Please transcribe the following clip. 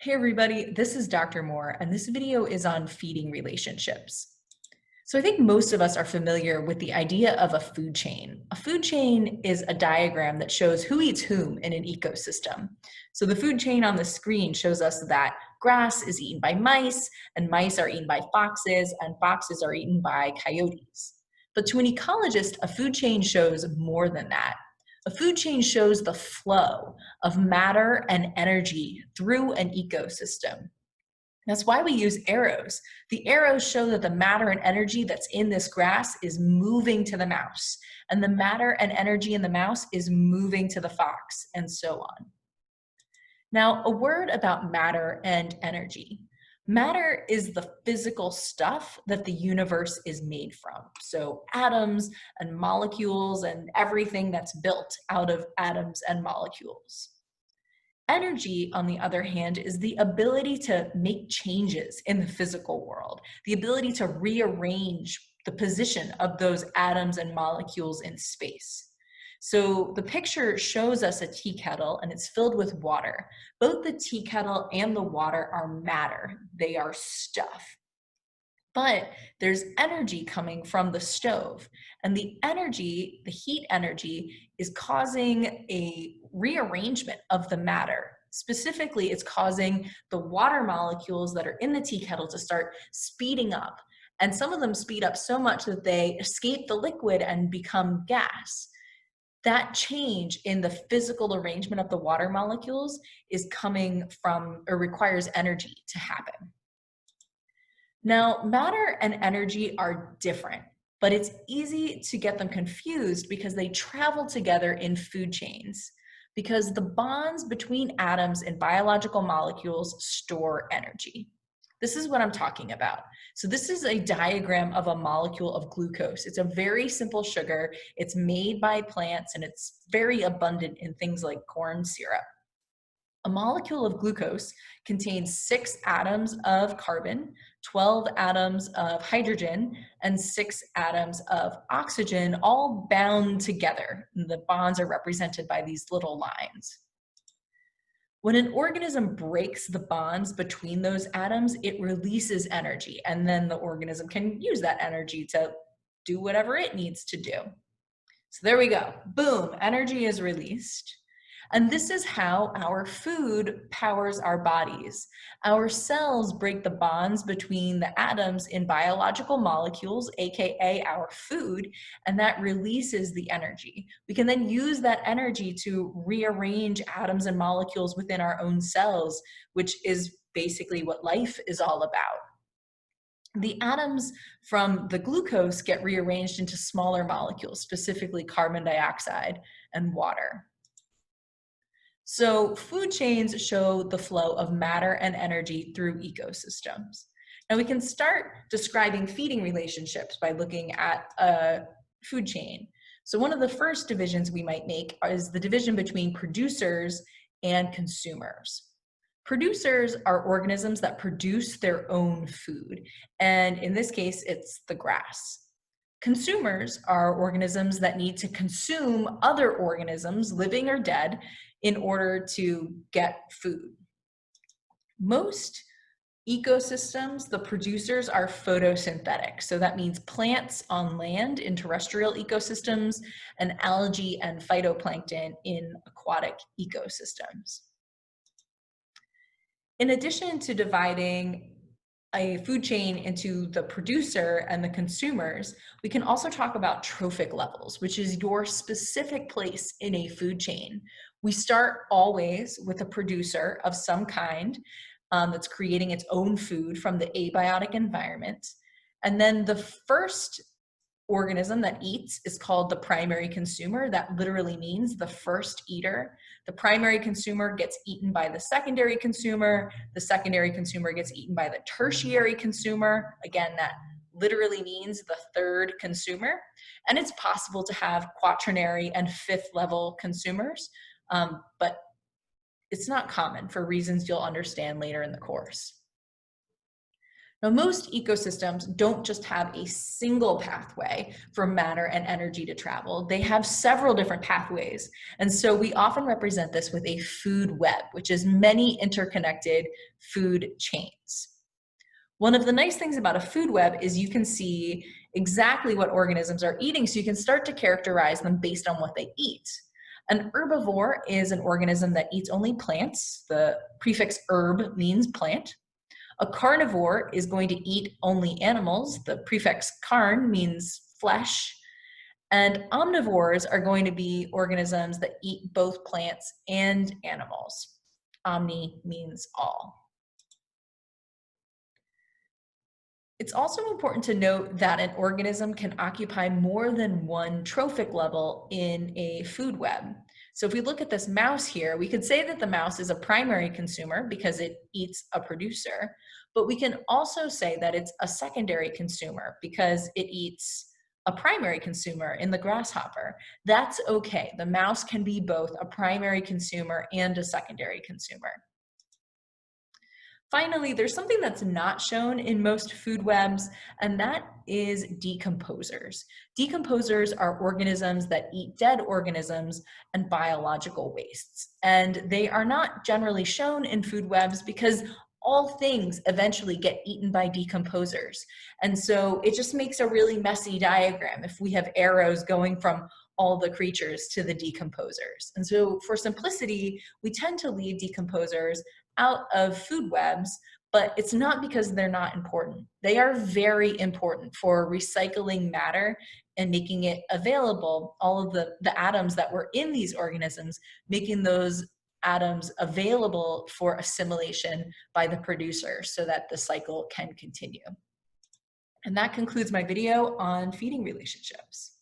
Hey everybody, this is Dr. Moore, and this video is on feeding relationships. So I think most of us are familiar with the idea of a food chain. A food chain is a diagram that shows who eats whom in an ecosystem. So the food chain on the screen shows us that grass is eaten by mice, and mice are eaten by foxes, and foxes are eaten by coyotes. But to an ecologist, a food chain shows more than that. A food chain shows the flow of matter and energy through an ecosystem. That's why we use arrows. The arrows show that the matter and energy that's in this grass is moving to the mouse, and the matter and energy in the mouse is moving to the fox, and so on. Now, a word about matter and energy. Matter is the physical stuff that the universe is made from. So atoms and molecules and everything that's built out of atoms and molecules. Energy, on the other hand, is the ability to make changes in the physical world, the ability to rearrange the position of those atoms and molecules in space. So the picture shows us a tea kettle and it's filled with water. Both the tea kettle and the water are matter. They are stuff. But there's energy coming from the stove, and the energy, the heat energy, is causing a rearrangement of the matter. Specifically, it's causing the water molecules that are in the tea kettle to start speeding up. And some of them speed up so much that they escape the liquid and become gas. That change in the physical arrangement of the water molecules is coming from, or requires energy to happen. Now, matter and energy are different, but it's easy to get them confused because they travel together in food chains, because the bonds between atoms in biological molecules store energy. This is what I'm talking about. So this is a diagram of a molecule of glucose. It's a very simple sugar. It's made by plants and it's very abundant in things like corn syrup. A molecule of glucose contains 6 atoms of carbon, 12 atoms of hydrogen, and 6 atoms of oxygen, all bound together. And the bonds are represented by these little lines. When an organism breaks the bonds between those atoms, it releases energy, and then the organism can use that energy to do whatever it needs to do. So there we go. Boom, energy is released. And this is how our food powers our bodies. Our cells break the bonds between the atoms in biological molecules, aka our food, and that releases the energy. We can then use that energy to rearrange atoms and molecules within our own cells, which is basically what life is all about. The atoms from the glucose get rearranged into smaller molecules, specifically carbon dioxide and water. So food chains show the flow of matter and energy through ecosystems. Now we can start describing feeding relationships by looking at a food chain. So one of the first divisions we might make is the division between producers and consumers. Producers are organisms that produce their own food, and in this case, it's the grass. Consumers are organisms that need to consume other organisms, living or dead, in order to get food. Most ecosystems, the producers are photosynthetic. So that means plants on land in terrestrial ecosystems and algae and phytoplankton in aquatic ecosystems. In addition to dividing a food chain into the producer and the consumers, we can also talk about trophic levels, which is your specific place in a food chain. We start always with a producer of some kind that's creating its own food from the abiotic environment. And then the first organism that eats is called the primary consumer. That literally means the first eater. The primary consumer gets eaten by the secondary consumer. The secondary consumer gets eaten by the tertiary consumer. Again, that literally means the third consumer. And it's possible to have quaternary and fifth level consumers, but it's not common for reasons you'll understand later in the course. Now, most ecosystems don't just have a single pathway for matter and energy to travel. They have several different pathways. And so we often represent this with a food web, which is many interconnected food chains. One of the nice things about a food web is you can see exactly what organisms are eating, so you can start to characterize them based on what they eat. An herbivore is an organism that eats only plants. The prefix herb means plant. A carnivore is going to eat only animals. The prefix carn means flesh. And omnivores are going to be organisms that eat both plants and animals. Omni means all. It's also important to note that an organism can occupy more than one trophic level in a food web. So if we look at this mouse here, we could say that the mouse is a primary consumer because it eats a producer, but we can also say that it's a secondary consumer because it eats a primary consumer in the grasshopper. That's okay. The mouse can be both a primary consumer and a secondary consumer. Finally, there's something that's not shown in most food webs, and that is decomposers. Decomposers are organisms that eat dead organisms and biological wastes. And they are not generally shown in food webs because all things eventually get eaten by decomposers. And so it just makes a really messy diagram if we have arrows going from all the creatures to the decomposers. And so for simplicity, we tend to leave decomposers out of food webs, but it's not because they're not important. They are very important for recycling matter and making it available, all of the atoms that were in these organisms, making those atoms available for assimilation by the producer so that the cycle can continue. And that concludes my video on feeding relationships.